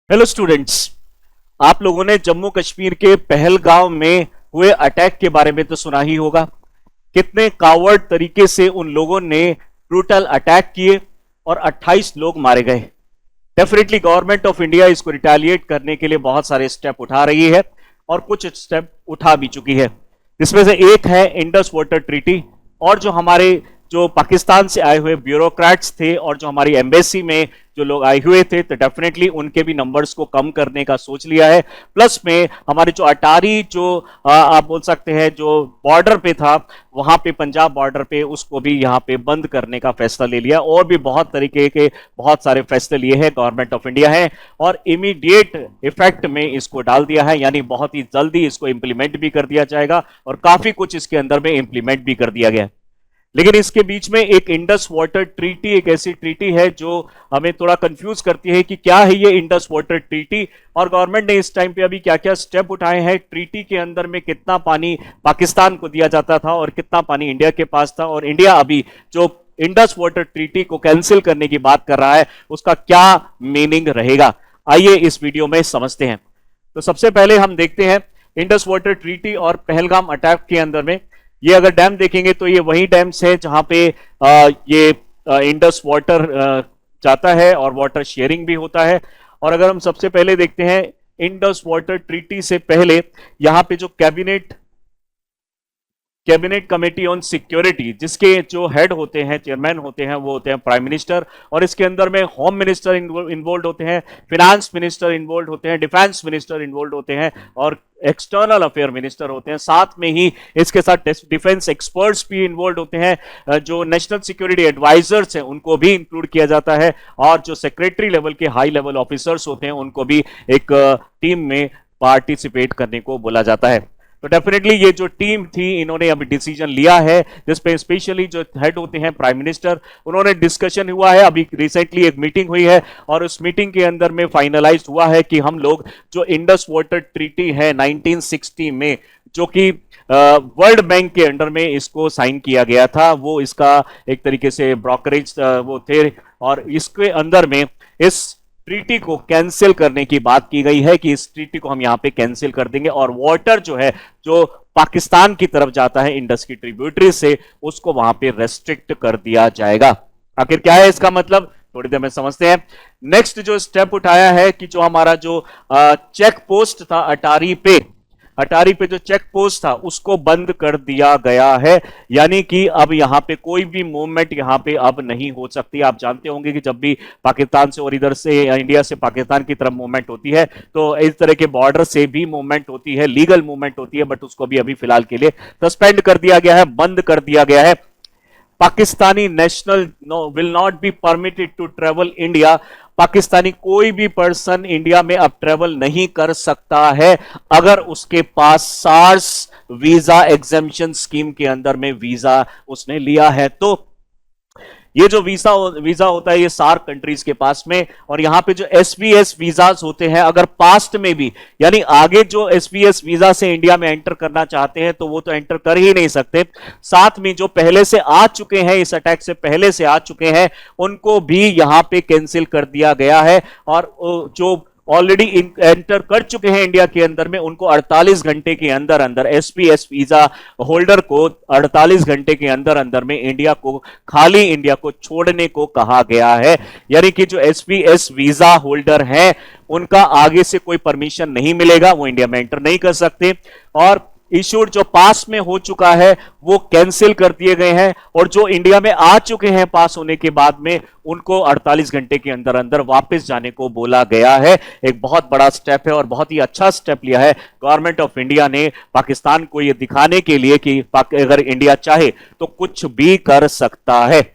Hello students. आप लोगों ने जम्मू कश्मीर के पहलगांव में हुए अटैक के बारे में तो सुना ही होगा। कितने कावर्ड तरीके से उन लोगों ने ब्रूटल अटैक किए और 28 लोग मारे गए। डेफिनेटली गवर्नमेंट ऑफ इंडिया इसको रिटेलिएट करने के लिए बहुत सारे स्टेप उठा रही है और कुछ स्टेप उठा भी चुकी है। इसमें से एक है इंडस वाटर ट्रीटी, और जो पाकिस्तान से आए हुए ब्यूरोक्रेट्स थे और जो हमारी एम्बेसी में जो लोग आए हुए थे, तो डेफिनेटली उनके भी नंबर्स को कम करने का सोच लिया है। प्लस में हमारे जो अटारी आप बोल सकते हैं जो बॉर्डर पे था, वहां पे पंजाब बॉर्डर पे, उसको भी यहाँ पे बंद करने का फैसला ले लिया। और भी बहुत तरीके के बहुत सारे फैसले लिए हैं गवर्नमेंट ऑफ इंडिया है और इमीडिएट इफेक्ट में इसको डाल दिया है, यानी बहुत ही जल्दी इसको इंप्लीमेंट भी कर दिया जाएगा और काफी कुछ इसके अंदर में इंप्लीमेंट भी कर दिया गया है। लेकिन इसके बीच में एक इंडस वाटर ट्रीटी एक ऐसी ट्रीटी है जो हमें थोड़ा कंफ्यूज करती है कि क्या है ये इंडस वाटर ट्रीटी और गवर्नमेंट ने इस टाइम पे अभी क्या क्या स्टेप उठाए हैं। ट्रीटी के अंदर में कितना पानी पाकिस्तान को दिया जाता था और कितना पानी इंडिया के पास था, और इंडिया अभी जो इंडस वाटर ट्रीटी को कैंसिल करने की बात कर रहा है, उसका क्या मीनिंग रहेगा, आइए इस वीडियो में समझते हैं। तो सबसे पहले हम देखते हैं इंडस वाटर ट्रीटी और पहलगाम अटैक के अंदर में। ये अगर डैम देखेंगे तो ये वही डैम्स है जहां पे ये इंडस वाटर जाता है और वाटर शेयरिंग भी होता है। और अगर हम सबसे पहले देखते हैं इंडस वाटर ट्रीटी से पहले यहां पे जो कैबिनेट कमेटी ऑन सिक्योरिटी, जिसके जो हेड होते हैं, चेयरमैन होते हैं, वो होते हैं प्राइम मिनिस्टर, और इसके अंदर में होम मिनिस्टर इन्वॉल्व होते हैं, फिनेंस मिनिस्टर इन्वॉल्व होते हैं, डिफेंस मिनिस्टर इन्वॉल्व होते हैं और एक्सटर्नल अफेयर मिनिस्टर होते हैं। साथ में ही इसके साथ डिफेंस एक्सपर्ट्स भी इन्वॉल्व होते हैं, जो नेशनल सिक्योरिटी एडवाइजर्स हैं उनको भी इंक्लूड किया जाता है, और जो सेक्रेटरी लेवल के हाई लेवल ऑफिसर्स होते हैं उनको भी एक टीम में पार्टिसिपेट करने को बोला जाता है। तो डेफिनेटली ये जो टीम थी, इन्होंने अभी डिसीजन लिया है जिसपे स्पेशली जो हेड होते हैं प्राइम मिनिस्टर, उन्होंने डिस्कशन हुआ है। अभी रिसेंटली एक मीटिंग हुई है और उस मीटिंग के अंदर में फाइनलाइज हुआ है कि हम लोग जो इंडस वाटर ट्रीटी है 1960 में, जो कि वर्ल्ड बैंक के अंडर में इसको साइन किया गया था, वो इसका एक तरीके से ब्रोकरेज वो थे, और इसके अंदर में इस ट्रीटी को कैंसिल करने की बात की गई है कि इस ट्रीटी को हम यहां पे कैंसिल कर देंगे और वाटर जो है जो पाकिस्तान की तरफ जाता है इंडस की ट्रिब्यूटरी से, उसको वहां पे रेस्ट्रिक्ट कर दिया जाएगा। आखिर क्या है इसका मतलब, थोड़ी देर में समझते हैं। नेक्स्ट जो स्टेप उठाया है कि जो हमारा जो चेक पोस्ट था अटारी पे जो चेक पोस्ट था उसको बंद कर दिया गया है, यानी कि अब यहां पे कोई भी मूवमेंट यहां पे अब नहीं हो सकती। आप जानते होंगे कि जब भी पाकिस्तान से और इधर से इंडिया से पाकिस्तान की तरफ मूवमेंट होती है तो इस तरह के बॉर्डर से भी मूवमेंट होती है, लीगल मूवमेंट होती है, बट उसको भी अभी फिलहाल के लिए सस्पेंड कर दिया गया है, बंद कर दिया गया है। Pakistani national will not be permitted to travel India. Pakistani कोई भी पर्सन इंडिया में अब ट्रेवल नहीं कर सकता है अगर उसके पास सार्स वीजा एग्जेम्पशन स्कीम के अंदर में वीजा उसने लिया है। तो ये जो वीजा होता है ये सार्क कंट्रीज के पास में, और यहां पे जो एसवीएस वीजास होते हैं, अगर पास्ट में भी यानी आगे जो एसवीएस वीजा से इंडिया में एंटर करना चाहते हैं तो वो तो एंटर कर ही नहीं सकते। साथ में जो पहले से आ चुके हैं, इस अटैक से पहले से आ चुके हैं, उनको भी यहां पे कैंसिल कर दिया गया है, और जो ऑलरेडी एंटर कर चुके हैं इंडिया के अंदर में, उनको 48 घंटे के अंदर अंदर एसपीएस वीजा होल्डर को 48 घंटे के अंदर अंदर में इंडिया को छोड़ने को कहा गया है। यानी कि जो एसपीएस वीजा होल्डर हैं उनका आगे से कोई परमिशन नहीं मिलेगा, वो इंडिया में एंटर नहीं कर सकते, और इश्यूड जो पास में हो चुका है वो कैंसिल कर दिए गए हैं, और जो इंडिया में आ चुके हैं पास होने के बाद में उनको 48 घंटे के अंदर अंदर वापस जाने को बोला गया है। एक बहुत बड़ा स्टेप है और बहुत ही अच्छा स्टेप लिया है गवर्नमेंट ऑफ इंडिया ने पाकिस्तान को यह दिखाने के लिए कि अगर इंडिया चाहे तो कुछ भी कर सकता है।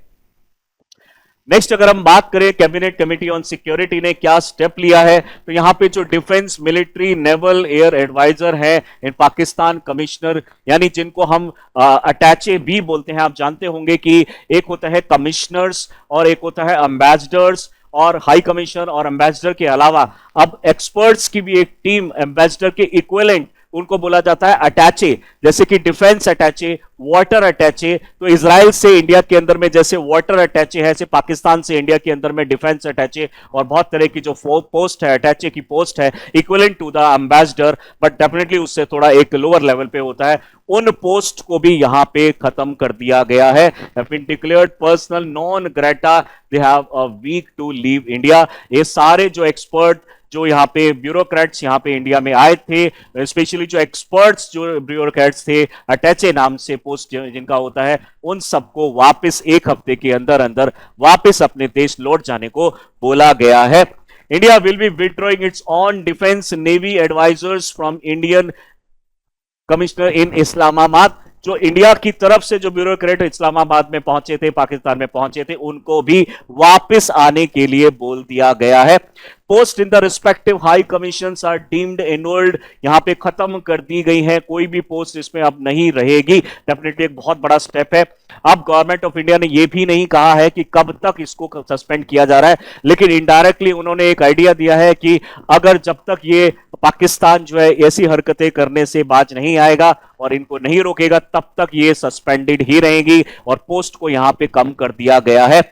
नेक्स्ट अगर हम बात करें कैबिनेट कमेटी ऑन सिक्योरिटी ने क्या स्टेप लिया है, तो यहां पे जो defence, military, naval, air adviser है इन पाकिस्तान कमिश्नर, यानी जिनको हम अटैचे भी बोलते हैं। आप जानते होंगे कि एक होता है कमिश्नर्स और एक होता है एम्बेसडर्स, और हाई कमिश्नर और एम्बेसडर के अलावा अब एक्सपर्ट्स की भी एक टीम एम्बेसडर के इक्विवेलेंट उनको बोला जाता है अटैचे, जैसे कि डिफेंस अटैचे, वाटर अटैचे। तो इजराइल से इंडिया के अंदर में जैसे वाटर अटैचे है, ऐसे पाकिस्तान से इंडिया के अंदर में डिफेंस अटैचे और बहुत तरह की जो पोस्ट है, अटैचे की पोस्ट है, equivalent to the ambassador, but definitely उससे थोड़ा एक लोअर लेवल पे होता है। उन पोस्ट को भी यहां पे खत्म कर दिया गया है। Have been declared personal non grata, they have a week to leave India. ये सारे जो एक्सपर्ट, जो यहाँ पे ब्यूरोक्रेट्स यहाँ पे इंडिया में आए थे, स्पेशली जो एक्सपर्ट्स, जो ब्यूरोक्रेट्स थे, अटैचे नाम से पोस्ट जिनका होता है, उन सबको वापस एक हफ्ते के अंदर अंदर वापस अपने देश लौट जाने को बोला गया है। India will be withdrawing its own defence navy advisers from Indian commissioner in Islamabad. जो इंडिया की तरफ से जो ब्यूरोक्रेट इस्लामाबाद में पहुंचे थे, पाकिस्तान में पहुंचे थे, उनको भी वापस आने के लिए बोल दिया गया है। Post in the respective high commissions are deemed annulled, यहां पे खत्म कर दी गई है, कोई भी पोस्ट इसमें अब नहीं रहेगी। डेफिनेटली एक बहुत बड़ा स्टेप है। अब गवर्नमेंट ऑफ इंडिया ने यह भी नहीं कहा है कि कब तक इसको सस्पेंड किया जा रहा है, लेकिन इनडायरेक्टली उन्होंने एक आइडिया दिया है कि अगर जब तक ये पाकिस्तान जो है ऐसी हरकतें करने से बाज नहीं आएगा और इनको नहीं रोकेगा, तब तक ये सस्पेंडेड ही रहेंगी और पोस्ट को यहां पे कम कर दिया गया है।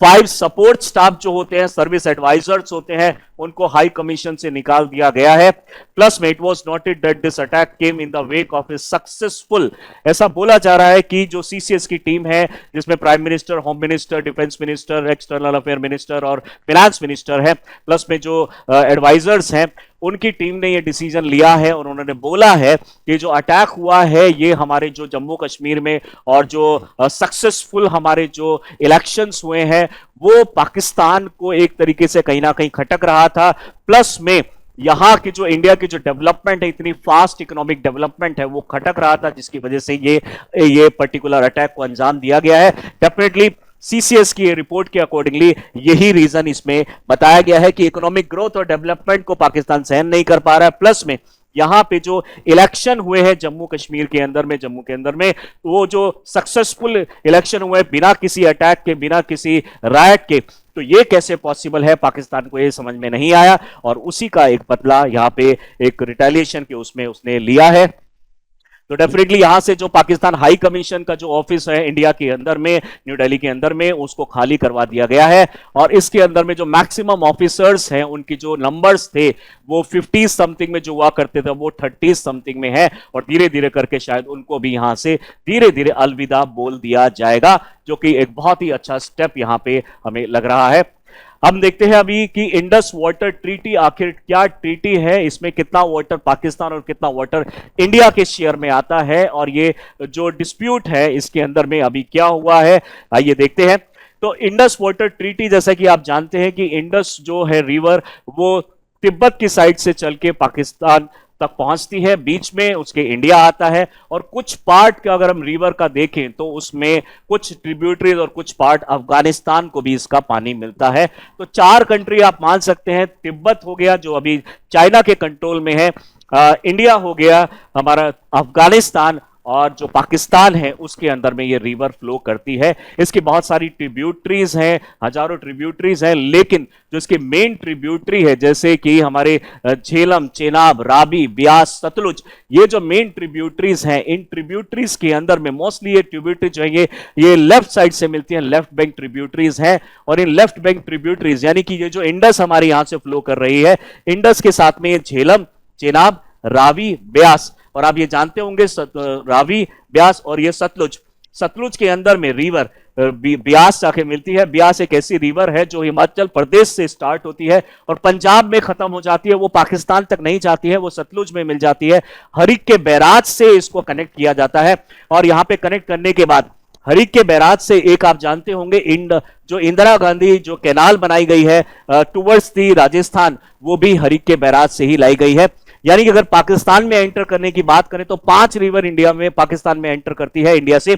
5 सपोर्ट स्टाफ जो होते हैं, सर्विस एडवाइजर्स होते हैं, उनको हाई कमीशन से निकाल दिया गया है। प्लस में it was noted that this attack came in the wake of A successful, ऐसा बोला जा रहा है कि जो सीसीएस की टीम है, जिसमें prime minister, home minister, defence minister, external affair minister और फाइनेंस मिनिस्टर है, प्लस में जो एडवाइजर्स हैं, उनकी टीम ने ये डिसीजन लिया है और उन्होंने बोला है कि जो अटैक हुआ है ये हमारे जो जम्मू कश्मीर में और जो सक्सेसफुल हमारे जो इलेक्शंस हुए हैं वो पाकिस्तान को एक तरीके से कहीं ना कहीं खटक रहा था। प्लस में यहां की जो इंडिया की जो डेवलपमेंट है, इतनी फास्ट इकोनॉमिक डेवलपमेंट है, वो खटक रहा था, जिसकी वजह से ये पर्टिकुलर अटैक को अंजाम दिया गया है। डेफिनेटली सीसीएस की रिपोर्ट के अकॉर्डिंगली यही रीजन इसमें बताया गया है कि इकोनॉमिक ग्रोथ और डेवलपमेंट को पाकिस्तान सहन नहीं कर पा रहा है। प्लस में यहां पे जो इलेक्शन हुए हैं जम्मू कश्मीर के अंदर में, जम्मू के अंदर में, वो जो सक्सेसफुल इलेक्शन हुए बिना किसी अटैक के, बिना किसी रायट के, तो ये कैसे पॉसिबल है, पाकिस्तान को ये समझ में नहीं आया और उसी का एक बदला यहां पे एक रिटेलिएशन के उसमें उसने लिया है। तो डेफिनेटली यहां से जो पाकिस्तान हाई कमीशन का जो ऑफिस है इंडिया के अंदर में, न्यू दिल्ली के अंदर में, उसको खाली करवा दिया गया है और इसके अंदर में जो मैक्सिमम ऑफिसर्स हैं उनकी जो नंबर्स थे वो 50 समथिंग में जो हुआ करते थे वो 30 समथिंग में है और धीरे धीरे करके शायद उनको भी यहां से धीरे धीरे अलविदा बोल दिया जाएगा, जो कि एक बहुत ही अच्छा स्टेप यहां पे हमें लग रहा है। हम देखते हैं अभी कि इंडस वाटर ट्रीटी आखिर क्या ट्रीटी है, इसमें कितना वाटर पाकिस्तान और कितना वाटर इंडिया के शेयर में आता है और ये जो डिस्प्यूट है इसके अंदर में अभी क्या हुआ है, आइए देखते हैं। तो इंडस वाटर ट्रीटी, जैसा कि आप जानते हैं कि इंडस जो है रिवर वो तिब्बत की साइड से चल के पाकिस्तान तक पहुंचती है, बीच में उसके इंडिया आता है और कुछ पार्ट का अगर हम रिवर का देखें तो उसमें कुछ ट्रिब्यूटरीज और कुछ पार्ट अफगानिस्तान को भी इसका पानी मिलता है। तो 4 कंट्री आप मान सकते हैं, तिब्बत हो गया जो अभी चाइना के कंट्रोल में है, इंडिया हो गया हमारा, अफगानिस्तान और जो पाकिस्तान है उसके अंदर में ये रिवर फ्लो करती है। इसकी बहुत सारी ट्रिब्यूटरीज हैं, हजारों ट्रिब्यूटरीज हैं, लेकिन जो इसके मेन ट्रिब्यूटरी है जैसे कि हमारे झेलम, चेनाब, रावी, ब्यास, सतलुज, ये जो मेन ट्रिब्यूटरीज हैं, इन ट्रिब्यूटरीज के अंदर में मोस्टली ये ट्रिब्यूटरी जो है ये लेफ्ट साइड से मिलती हैं, लेफ्ट बैंक ट्रिब्यूटरीज हैं और इन लेफ्ट बैंक ट्रिब्यूटरीज यानी कि ये जो इंडस हमारे यहां से फ्लो कर रही है, इंडस के साथ में ये झेलम, चेनाब, रावी, ब्यास और आप ये जानते होंगे रावी, ब्यास और ये सतलुज, सतलुज के अंदर में रिवर ब्यास जाके मिलती है। ब्यास एक ऐसी रिवर है जो हिमाचल प्रदेश से स्टार्ट होती है और पंजाब में खत्म हो जाती है, वो पाकिस्तान तक नहीं जाती है, वो सतलुज में मिल जाती है। हरिक के बैराज से इसको कनेक्ट किया जाता है और यहां पे कनेक्ट करने के बाद हरिक के बैराज से एक आप जानते होंगे जो इंदिरा गांधी जो कैनाल बनाई गई है टुवर्ड्स दी राजस्थान, वो भी हरिक के बैराज से ही लाई गई है। यानी कि अगर पाकिस्तान में एंटर करने की बात करें तो 5 रिवर इंडिया में, पाकिस्तान में एंटर करती है इंडिया से,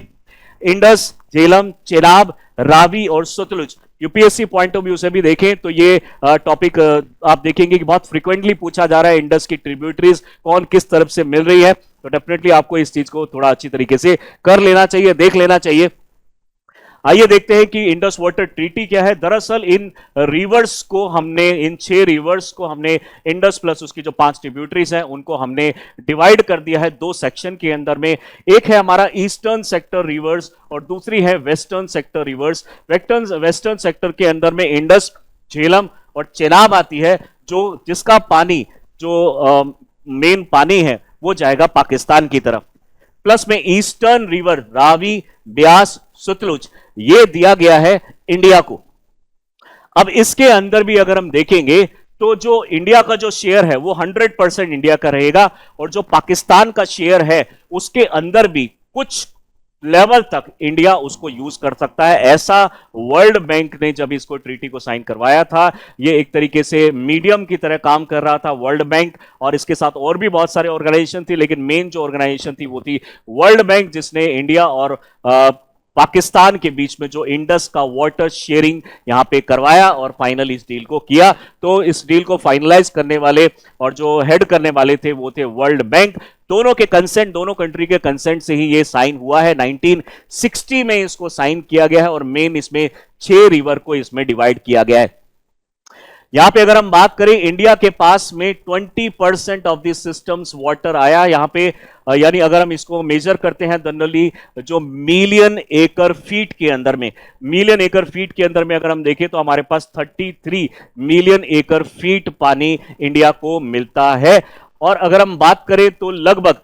इंडस, झेलम, चेनाब, रावी और Sutlej. UPSC point of view से भी देखें तो ये टॉपिक आप देखेंगे कि बहुत फ्रीक्वेंटली पूछा जा रहा है, इंडस की ट्रिब्यूटरीज कौन किस तरफ से मिल रही है, तो डेफिनेटली आपको इस चीज को थोड़ा अच्छी तरीके से कर लेना चाहिए, देख लेना चाहिए। आइए देखते हैं कि इंडस वाटर ट्रीटी क्या है। दरअसल इन रिवर्स को हमने, इन 6 रिवर्स को हमने इंडस प्लस उसकी जो 5 ट्रिब्यूटरीज हैं उनको हमने डिवाइड कर दिया है 2 सेक्शन के अंदर में। एक है हमारा ईस्टर्न सेक्टर रिवर्स और दूसरी है western sector reverse. Western sector के अंदर में इंडस, झेलम और चेनाब आती है, जो जिसका पानी जो मेन पानी है वो जाएगा पाकिस्तान की तरफ। प्लस में ईस्टर्न रिवर रावी, ब्यास, सतलुज ये दिया गया है इंडिया को। अब इसके अंदर भी अगर हम देखेंगे तो जो इंडिया का जो शेयर है वो 100% इंडिया का रहेगा और जो पाकिस्तान का शेयर है उसके अंदर भी कुछ लेवल तक इंडिया उसको यूज कर सकता है। ऐसा वर्ल्ड बैंक ने जब इसको ट्रीटी को साइन करवाया था, ये एक तरीके से मीडियम की तरह काम कर रहा था वर्ल्ड बैंक, और इसके साथ और भी बहुत सारे ऑर्गेनाइजेशन थी, लेकिन मेन जो ऑर्गेनाइजेशन थी वो थी वर्ल्ड बैंक, जिसने इंडिया और पाकिस्तान के बीच में जो इंडस का वाटर शेयरिंग यहां पे करवाया और फाइनल इस डील को किया। तो इस डील को फाइनलाइज करने वाले और जो हेड करने वाले थे वो थे वर्ल्ड बैंक। दोनों के कंसेंट, दोनों कंट्री के कंसेंट से ही ये साइन हुआ है। 1960 में इसको साइन किया गया है और मेन इसमें 6 रिवर को इसमें डिवाइड किया गया है। यहां पे अगर हम बात करें, इंडिया के पास में 20% ऑफ दिस सिस्टम्स वाटर आया यहां पे, यानी अगर हम इसको मेजर करते हैं जनरली जो मिलियन एकड़ फीट के अंदर में, मिलियन एकड़ फीट के अंदर में अगर हम देखें तो हमारे पास 33 मिलियन एकड़ फीट पानी इंडिया को मिलता है। और अगर हम बात करें तो लगभग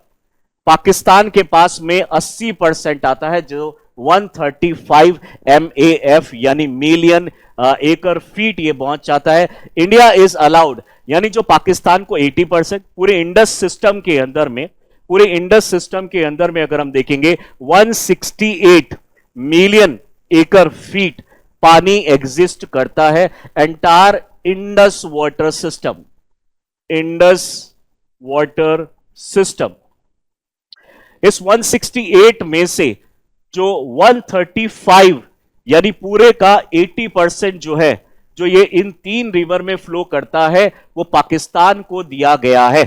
पाकिस्तान के पास में 80% आता है, जो 135 MAF यानी मिलियन एकड़ फीट ये पहुंच जाता है। इंडिया इज अलाउड, यानी जो पाकिस्तान को 80% पूरे इंडस सिस्टम के अंदर में, पूरे इंडस सिस्टम के अंदर में अगर हम देखेंगे 168 मिलियन एकड़ फीट पानी एग्जिस्ट करता है entire Indus water system, Indus water system. इस 168 में से जो 135 यानी पूरे का 80% जो है, जो ये इन 3 रिवर में फ्लो करता है, वो पाकिस्तान को दिया गया है,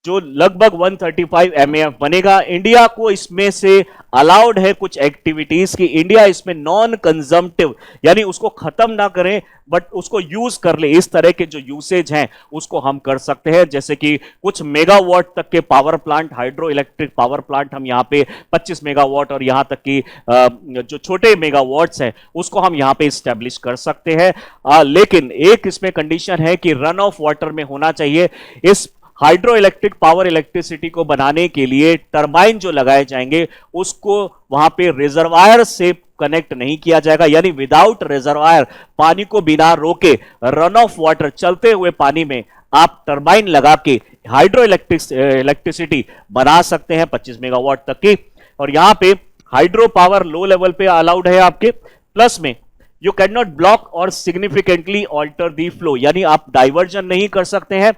जो लगभग 135 MAF बनेगा। इंडिया को इसमें से अलाउड है कुछ एक्टिविटीज की, इंडिया इसमें नॉन कंजम्पटिव, यानी उसको खत्म ना करें बट उसको यूज कर ले। इस तरह के जो यूसेज हैं उसको हम कर सकते हैं, जैसे कि कुछ मेगावाट तक के power plant, hydro electric power plant हम यहाँ पे 25 मेगावाट और यहाँ तक की जो छोटे मेगावाट्स हैं उसको हम यहाँ पे स्टैब्लिश कर सकते हैं। लेकिन एक इसमें कंडीशन है कि रन ऑफ वाटर में होना चाहिए। इस हाइड्रो इलेक्ट्रिक पावर इलेक्ट्रिसिटी को बनाने के लिए टरबाइन जो लगाए जाएंगे उसको वहां पे रिजर्वायर से कनेक्ट नहीं किया जाएगा, यानी विदाउट रिजर्वायर पानी को बिना रोके रन ऑफ वाटर, चलते हुए पानी में आप टरबाइन लगा के हाइड्रो इलेक्ट्रिसिटी बना सकते हैं 25 मेगावाट तक की। और यहां पे हाइड्रो पावर लो लेवल पे अलाउड है आपके। प्लस में यू कैन नॉट ब्लॉक और सिग्निफिकेंटली ऑल्टर दी फ्लो, यानी आप डाइवर्जन नहीं कर सकते हैं,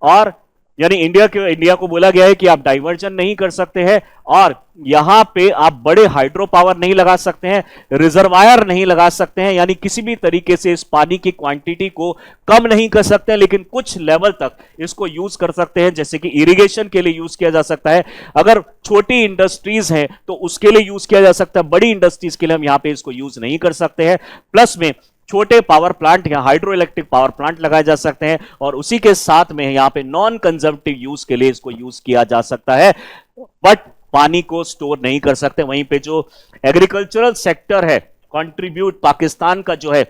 और यानी इंडिया को बोला गया है कि आप डाइवर्जन नहीं कर सकते हैं, और यहां पे आप बड़े हाइड्रो पावर नहीं लगा सकते हैं, रिजर्वायर नहीं लगा सकते हैं, यानी किसी भी तरीके से इस पानी की क्वांटिटी को कम नहीं कर सकते हैं, लेकिन कुछ लेवल तक इसको यूज कर सकते हैं, जैसे कि इरिगेशन के लिए यूज किया जा सकता है। अगर छोटी इंडस्ट्रीज हैं तो उसके लिए यूज किया जा सकता है, बड़ी इंडस्ट्रीज के लिए हम यहां पे इसको यूज नहीं कर सकते हैं। प्लस में छोटे पावर प्लांट या हाइड्रो इलेक्ट्रिक पावर प्लांट लगाए जा सकते हैं, और उसी के साथ में यहां पे नॉन कंजम्पटिव यूज के लिए इसको यूज किया जा सकता है, बट पानी को स्टोर नहीं कर सकते। वहीं पे जो एग्रीकल्चरल सेक्टर है, कंट्रीब्यूट पाकिस्तान का जो है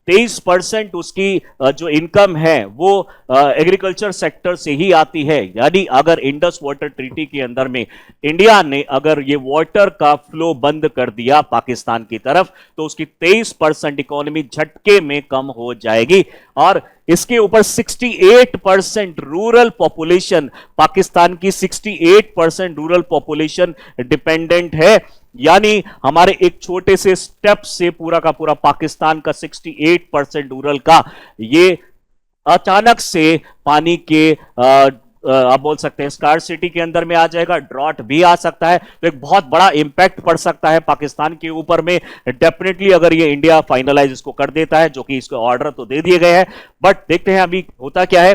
23% उसकी जो इनकम है वो एग्रीकल्चर सेक्टर से ही आती है। यानी अगर इंडस वाटर ट्रीटी के अंदर में इंडिया ने अगर ये वाटर का फ्लो बंद कर दिया पाकिस्तान की तरफ, तो उसकी 23% इकोनॉमी झटके में कम हो जाएगी। और इसके ऊपर 68% रूरल पॉपुलेशन, पाकिस्तान की 68% रूरल पॉपुलेशन डिपेंडेंट है, यानी हमारे एक छोटे से स्टेप से पूरा का पूरा पाकिस्तान का 68% रूरल का ये अचानक से पानी के आप बोल सकते हैं स्कार्सिटी के अंदर में आ जाएगा, ड्रॉट भी आ सकता है, तो एक बहुत बड़ा इंपैक्ट पड़ सकता है पाकिस्तान के ऊपर में डेफिनेटली, अगर ये इंडिया फाइनलाइज इसको कर देता है, जो कि इसके ऑर्डर तो दे दिए गए हैं, बट देखते हैं अभी होता क्या है।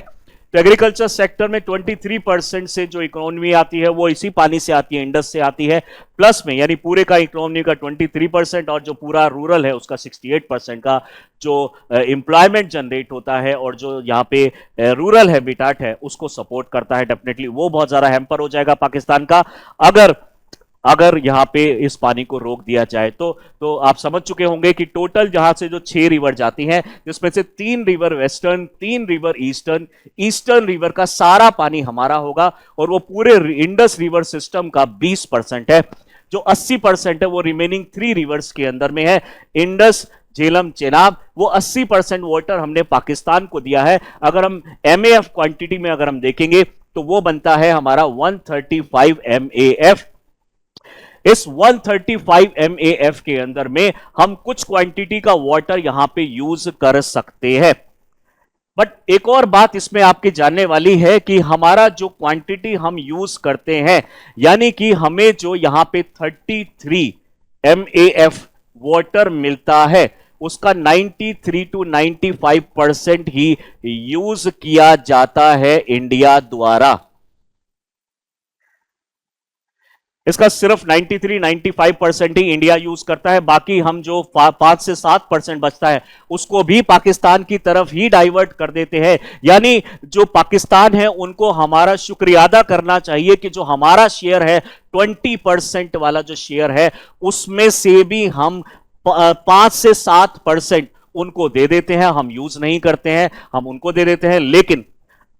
तो एग्रीकल्चर सेक्टर में 23% से जो इकोनॉमी आती है वो इसी पानी से आती है, इंडस से आती है। प्लस में यानी पूरे का इकोनॉमी का 23% और जो पूरा रूरल है उसका 68% का जो एम्प्लॉयमेंट जनरेट होता है और जो यहाँ पे रूरल हैबिटाट है उसको सपोर्ट करता है। डेफिनेटली वो बहुत ज्यादा हैम्पर हो जाएगा पाकिस्तान का अगर अगर यहां पे इस पानी को रोक दिया जाए तो आप समझ चुके होंगे कि टोटल जहां से जो 6 रिवर जाती हैं जिसमें से 3 river western, 3 river eastern, eastern river का सारा पानी हमारा होगा और वो पूरे इंडस रिवर सिस्टम का 20% है। जो 80% है वो रिमेनिंग 3 रिवर्स के अंदर में है, इंडस, झेलम, चेनाब। वो 80% वाटर हमने पाकिस्तान को दिया है। अगर हम MAF क्वांटिटी में अगर हम देखेंगे तो वो बनता है हमारा 135 MAF। इस 135 MAF के अंदर में हम कुछ क्वांटिटी का वाटर यहां पे यूज कर सकते हैं। बट एक और बात इसमें आपके जानने वाली है कि हमारा जो क्वांटिटी हम यूज करते हैं यानी कि हमें जो यहां पे 33 MAF वाटर मिलता है उसका 93 to 95% ही यूज किया जाता है इंडिया द्वारा। इसका सिर्फ 93-95% ही इंडिया यूज करता है, बाकी हम जो 5 से 7% बचता है उसको भी पाकिस्तान की तरफ ही डाइवर्ट कर देते हैं। यानी जो पाकिस्तान है उनको हमारा शुक्रिया अदा करना चाहिए कि जो हमारा शेयर है 20% वाला जो शेयर है उसमें से भी हम 5 से 7% उनको दे देते हैं, हम यूज नहीं करते हैं, हम उनको दे देते हैं। लेकिन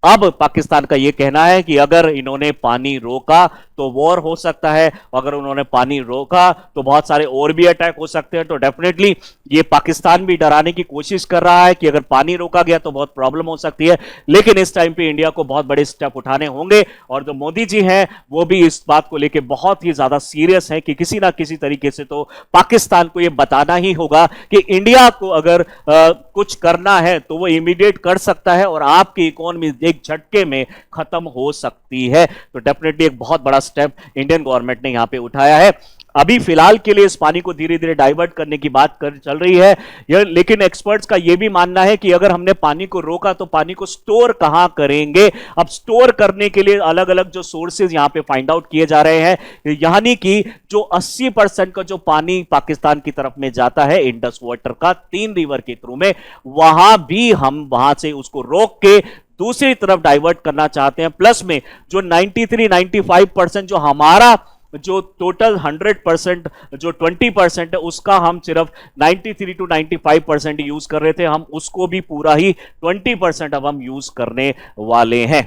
अब पाकिस्तान का यह कहना है कि अगर इन्होंने पानी रोका तो वॉर हो सकता है, अगर उन्होंने पानी रोका तो बहुत सारे और भी अटैक हो सकते हैं। तो डेफिनेटली ये पाकिस्तान भी डराने की कोशिश कर रहा है कि अगर पानी रोका गया तो बहुत प्रॉब्लम हो सकती है। लेकिन इस टाइम पे इंडिया को बहुत बड़े स्टेप उठाने होंगे और जो मोदी जी हैं वो भी इस बात को लेकर बहुत ही ज्यादा सीरियस है कि किसी ना किसी तरीके से तो पाकिस्तान को यह बताना ही होगा कि इंडिया को अगर कुछ करना है तो वो इमीडिएट कर सकता है और आपकी इकोनॉमी एक झटके में खत्म हो सकती है। तो डेफिनेटली एक बहुत बड़ा स्टेप इंडियन गवर्नमेंट ने यहां पे उठाया है। अभी फिलहाल के लिए इस पानी को धीरे धीरे डाइवर्ट करने की बात चल रही है, लेकिन एक्सपर्ट्स का यह भी मानना है कि अगर हमने पानी को रोका तो पानी को स्टोर कहां करेंगे। अब स्टोर करने के लिए अलग अलग जो सोर्सेज यहां पे फाइंड आउट किए जा रहे हैं, यानी कि जो 80% का जो पानी पाकिस्तान की तरफ में जाता है इंडस वाटर का 3 रिवर के थ्रू में, वहां भी हम वहां से उसको रोक के दूसरी तरफ डाइवर्ट करना चाहते हैं। प्लस में जो 93-95% जो हमारा जो टोटल 100% जो 20% है उसका हम सिर्फ 93 to 95% यूज कर रहे थे, हम उसको भी पूरा ही 20% अब हम यूज करने वाले हैं।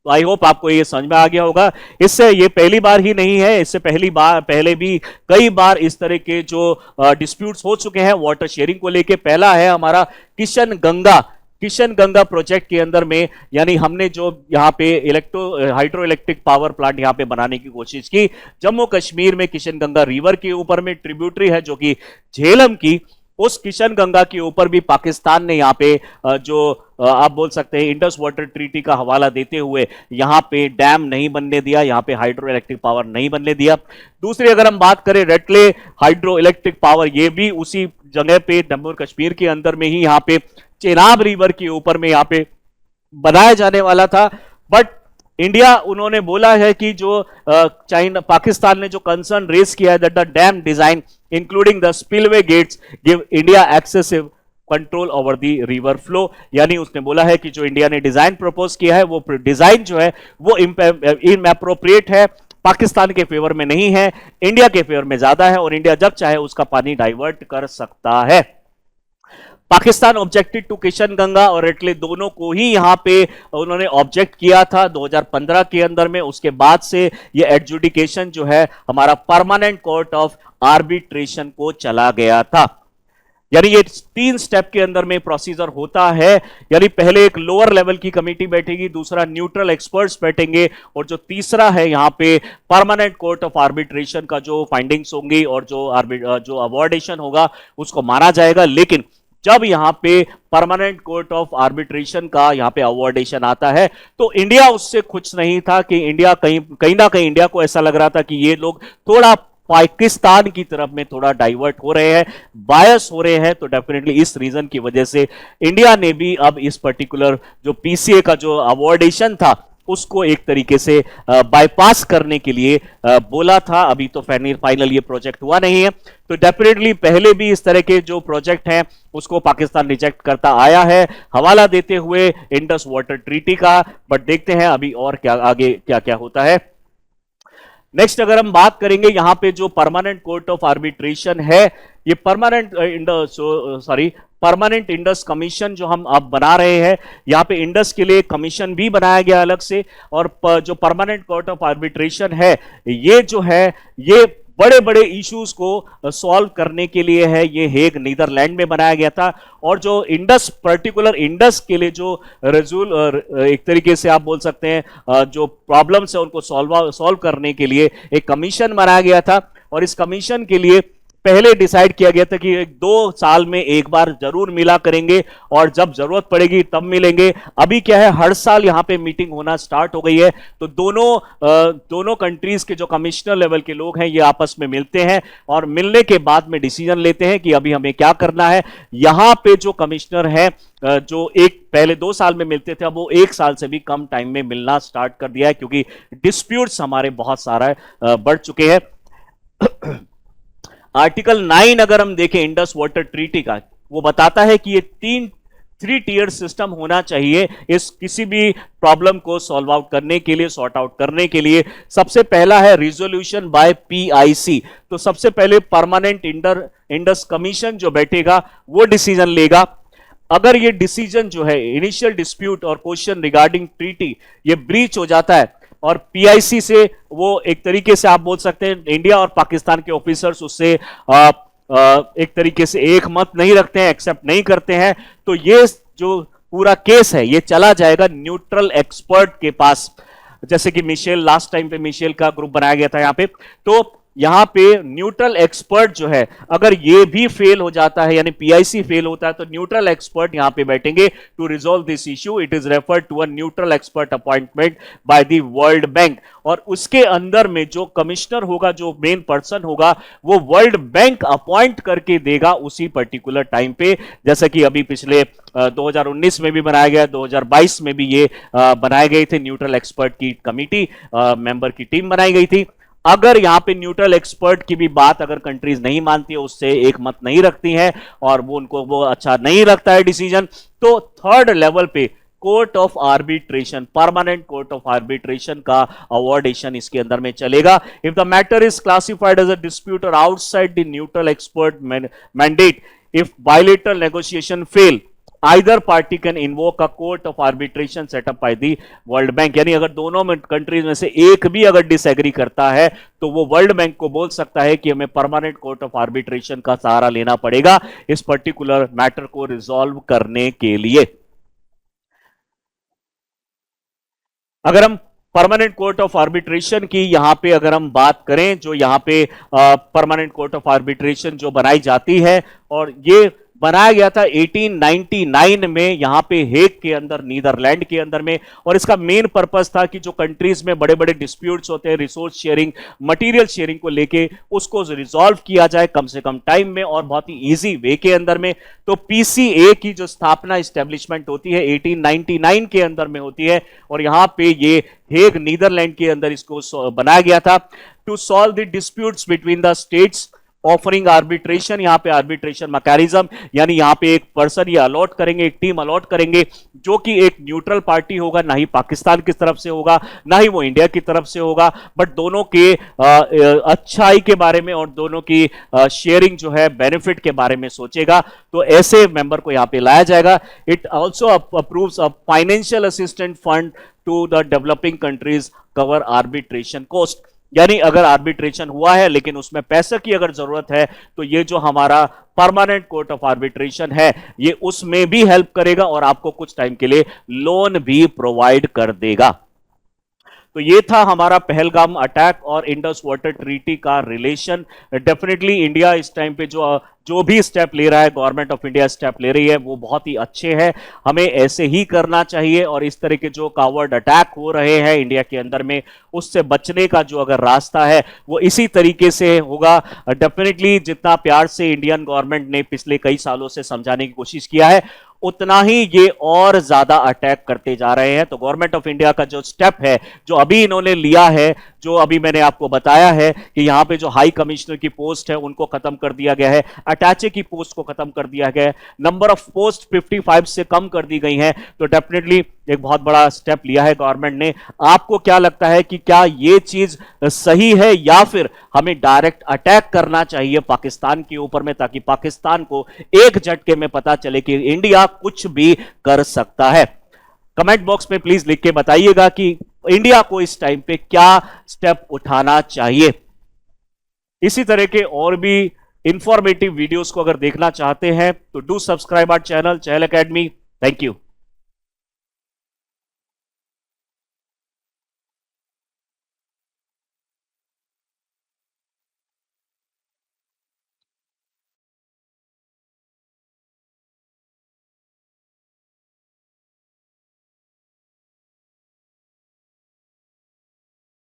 तो आई होप आपको ये समझ में आ गया होगा। इससे ये पहली बार ही नहीं है, इससे पहले भी कई बार इस तरह के जो डिस्प्यूट्स हो चुके हैं वाटर शेयरिंग को लेके। पहला है हमारा किशन गंगा प्रोजेक्ट के अंदर में, यानी हमने जो यहाँ पे हाइड्रो इलेक्ट्रिक पावर प्लांट यहाँ पे बनाने की कोशिश की जम्मू कश्मीर में किशन गंगा रिवर के ऊपर में, ट्रिब्यूटरी है जो कि झेलम की, उस किशन गंगा के ऊपर भी पाकिस्तान ने यहाँ पे जो आप बोल सकते हैं इंडस वाटर ट्रीटी का हवाला देते हुए यहाँ पे डैम नहीं बनने दिया, यहाँ पे हाइड्रो इलेक्ट्रिक पावर नहीं बनने दिया। दूसरी अगर हम बात करें रेटले हाइड्रो इलेक्ट्रिक पावर, ये भी उसी जगह पे जम्मू कश्मीर के अंदर में ही यहाँ पे चेनाब रिवर के ऊपर में यहाँ पे बनाया जाने वाला था। बट इंडिया उन्होंने बोला है कि जो पाकिस्तान ने जो कंसर्न रेज किया है that the dam design including the spillway gates give India excessive control over the river flow, यानी उसने बोला है कि जो इंडिया ने डिजाइन प्रपोज किया है वो डिजाइन जो है वो इनएप्रोप्रिएट है, पाकिस्तान के फेवर में नहीं है, इंडिया के फेवर में ज्यादा है और इंडिया जब चाहे उसका पानी डाइवर्ट कर सकता है। पाकिस्तान ऑब्जेक्टेड टू किशन गंगा और रेटले दोनों को ही यहां पे उन्होंने ऑब्जेक्ट किया था 2015 के अंदर में। उसके बाद से ये एडजुडिकेशन जो है हमारा परमानेंट कोर्ट ऑफ आर्बिट्रेशन को चला गया था। यानी ये 3 स्टेप के अंदर में प्रोसीजर होता है, यानी पहले एक लोअर लेवल की कमेटी बैठेगी, दूसरा न्यूट्रल एक्सपर्ट्स बैठेंगे और जो तीसरा है यहां पे परमानेंट कोर्ट ऑफ आर्बिट्रेशन का जो फाइंडिंग्स होंगी और जो अवॉर्डेशन होगा उसको माना जाएगा। लेकिन जब यहां पे परमानेंट कोर्ट ऑफ आर्बिट्रेशन का यहां पे अवॉर्डेशन आता है तो इंडिया उससे खुश नहीं था कि इंडिया कहीं ना कहीं इंडिया को ऐसा लग रहा था कि ये लोग थोड़ा पाकिस्तान की तरफ में थोड़ा डाइवर्ट हो रहे हैं, बायस हो रहे हैं। तो डेफिनेटली इस रीजन की वजह से इंडिया ने भी अब इस पर्टिकुलर जो पीसीए का जो अवॉर्डेशन था उसको एक तरीके से बाईपास करने के लिए बोला था। अभी तो फाइनल ये प्रोजेक्ट हुआ नहीं है, तो डेफिनेटली पहले भी इस तरह के जो प्रोजेक्ट हैं उसको पाकिस्तान रिजेक्ट करता आया है, हवाला देते हुए इंडस वाटर ट्रीटी का। बट देखते हैं अभी और क्या आगे क्या क्या होता है। नेक्स्ट अगर हम बात करेंगे यहां पे जो परमानेंट कोर्ट ऑफ आर्बिट्रेशन है, ये परमानेंट इंडस कमीशन जो हम अब बना रहे हैं, यहां पे इंडस के लिए कमीशन भी बनाया गया अलग से। और जो परमानेंट कोर्ट ऑफ आर्बिट्रेशन है ये जो है ये बड़े बड़े इश्यूज को सॉल्व करने के लिए है। ये हेग नीदरलैंड में बनाया गया था। और जो इंडस पर्टिकुलर इंडस के लिए जो एक तरीके से आप बोल सकते हैं जो प्रॉब्लम्स है उनको सॉल्व करने के लिए एक कमीशन बनाया गया था। और इस कमीशन के लिए पहले डिसाइड किया गया था कि 2 साल में एक बार जरूर मिला करेंगे और जब जरूरत पड़ेगी तब मिलेंगे। अभी क्या है, हर साल यहां पे मीटिंग होना स्टार्ट हो गई है। तो दोनों कंट्रीज के जो कमिश्नर लेवल के लोग हैं ये आपस में मिलते हैं और मिलने के बाद में डिसीजन लेते हैं कि अभी हमें क्या करना है। यहां पे जो कमिश्नर है जो एक पहले 2 साल में मिलते थे, अब वो 1 साल से भी कम टाइम में मिलना स्टार्ट कर दिया है, क्योंकि डिस्प्यूट्स हमारे बहुत सारा बढ़ चुके हैं। आर्टिकल 9 अगर हम देखें इंडस वाटर ट्रीटी का, वो बताता है कि ये 3 टियर सिस्टम होना चाहिए इस किसी भी प्रॉब्लम को सॉल्व आउट करने के लिए, सॉर्ट आउट करने के लिए। सबसे पहला है रिजोल्यूशन बाय पीआईसी। तो सबसे पहले परमानेंट इंडस कमीशन जो बैठेगा वो डिसीजन लेगा। अगर ये डिसीजन जो है इनिशियल डिस्प्यूट और क्वेश्चन रिगार्डिंग ट्रीटी ये ब्रीच हो जाता है और पीआईसी से वो एक तरीके से आप बोल सकते हैं इंडिया और पाकिस्तान के ऑफिसर्स उससे एक तरीके से एक मत नहीं रखते हैं, एक्सेप्ट नहीं करते हैं, तो ये जो पूरा केस है ये चला जाएगा न्यूट्रल एक्सपर्ट के पास। जैसे कि मिशेल, लास्ट टाइम पे मिशेल का ग्रुप बनाया गया था यहां पे, तो यहां पे न्यूट्रल एक्सपर्ट जो है अगर ये भी फेल हो जाता है यानी पीआईसी फेल होता है तो न्यूट्रल एक्सपर्ट यहां पे बैठेंगे to resolve this issue. It is referred to a neutral expert appointment by the World Bank. और उसके अंदर में जो कमिश्नर होगा, जो मेन पर्सन होगा, वो वर्ल्ड बैंक अपॉइंट करके देगा उसी पर्टिकुलर टाइम पे। जैसा कि अभी पिछले 2019 में भी बनाया गया, 2022 में भी ये बनाए गए थे, न्यूट्रल एक्सपर्ट की कमिटी मेंबर की टीम बनाई गई थी। अगर यहां पे न्यूट्रल एक्सपर्ट की भी बात अगर कंट्रीज नहीं मानती है, उससे एक मत नहीं रखती हैं और वो अच्छा नहीं लगता है डिसीजन, तो थर्ड लेवल पे court of arbitration, permanent court of arbitration का अवॉर्डेशन इसके अंदर में चलेगा। If the matter is classified as a dispute और outside the neutral expert mandate, if bilateral negotiation fail, either party can invoke a court of arbitration set up by the world bank। यानी अगर दोनों countries में से एक भी अगर disagree करता है तो वो वर्ल्ड बैंक को बोल सकता है कि हमें परमानेंट कोर्ट ऑफ आर्बिट्रेशन का सहारा लेना पड़ेगा इस पर्टिकुलर मैटर को रिजॉल्व करने के लिए। अगर हम परमानेंट कोर्ट ऑफ आर्बिट्रेशन की यहां पे अगर हम बात करें, जो यहां पे परमानेंट कोर्ट ऑफ आर्बिट्रेशन जो बनाई जाती है, और ये बनाया गया था 1899 में यहां पे हेग के अंदर, नीदरलैंड के अंदर में। और इसका मेन पर्पस था कि जो कंट्रीज में बड़े बड़े डिस्प्यूट्स होते हैं रिसोर्स शेयरिंग, मटेरियल शेयरिंग को लेके, उसको रिजॉल्व किया जाए कम से कम टाइम में और बहुत ही इजी वे के अंदर में। तो पीसीए की जो स्थापना, एस्टेब्लिशमेंट होती है 1899 के अंदर में होती है और यहां पे ये हेग नीदरलैंड के अंदर इसको बनाया गया था to solve the disputes between the states offering arbitration. यहां पे आर्बिट्रेशन मैकेनिज्म, यानी यहां पे एक पर्सन ये अलॉट करेंगे, एक टीम अलॉट करेंगे जो कि एक न्यूट्रल पार्टी होगा, ना ही पाकिस्तान की तरफ से होगा ना ही वो इंडिया की तरफ से होगा, बट दोनों के अच्छाई के बारे में और दोनों की शेयरिंग जो है बेनिफिट के बारे में सोचेगा। तो ऐसे मेंबर को यहां पे लाया जाएगा। It also approves a financial assistant fund to the developing countries cover arbitration cost. यानी अगर आर्बिट्रेशन हुआ है लेकिन उसमें पैसे की अगर जरूरत है तो ये जो हमारा परमानेंट कोर्ट ऑफ आर्बिट्रेशन है ये उसमें भी हेल्प करेगा और आपको कुछ टाइम के लिए लोन भी प्रोवाइड कर देगा। तो ये था हमारा पहलगाम अटैक और इंडस वाटर ट्रीटी का रिलेशन। डेफिनेटली इंडिया इस टाइम पे जो भी स्टेप ले रहा है, गवर्नमेंट ऑफ इंडिया स्टेप ले रही है, वो बहुत ही अच्छे हैं। हमें ऐसे ही करना चाहिए और इस तरह के जो कावर्ड अटैक हो रहे हैं इंडिया के अंदर में, उससे बचने का जो अगर रास्ता है वो इसी तरीके से होगा। डेफिनेटली जितना प्यार से इंडियन गवर्नमेंट ने पिछले कई सालों से समझाने की कोशिश किया है, उतना ही ये और ज्यादा अटैक करते जा रहे हैं। तो गवर्नमेंट ऑफ इंडिया का जो स्टेप है, जो अभी इन्होंने लिया है, जो अभी मैंने आपको बताया है कि यहां पे जो हाई कमिश्नर की पोस्ट है उनको खत्म कर दिया गया है, अटैचे की पोस्ट को खत्म कर दिया गया है, नंबर ऑफ पोस्ट 55 से कम कर दी गई हैं, तो डेफिनेटली एक बहुत बड़ा स्टेप लिया है गवर्नमेंट ने। आपको क्या लगता है कि क्या ये चीज सही है या फिर हमें डायरेक्ट अटैक करना चाहिए पाकिस्तान के ऊपर में, ताकि पाकिस्तान को एक झटके में पता चले कि इंडिया कुछ भी कर सकता है? कमेंट बॉक्स में प्लीज लिख के बताइएगा कि इंडिया को इस टाइम पे क्या स्टेप उठाना चाहिए। इसी तरह के और भी इंफॉर्मेटिव वीडियोस को अगर देखना चाहते हैं तो do subscribe our channel Chahal Academy. Thank you.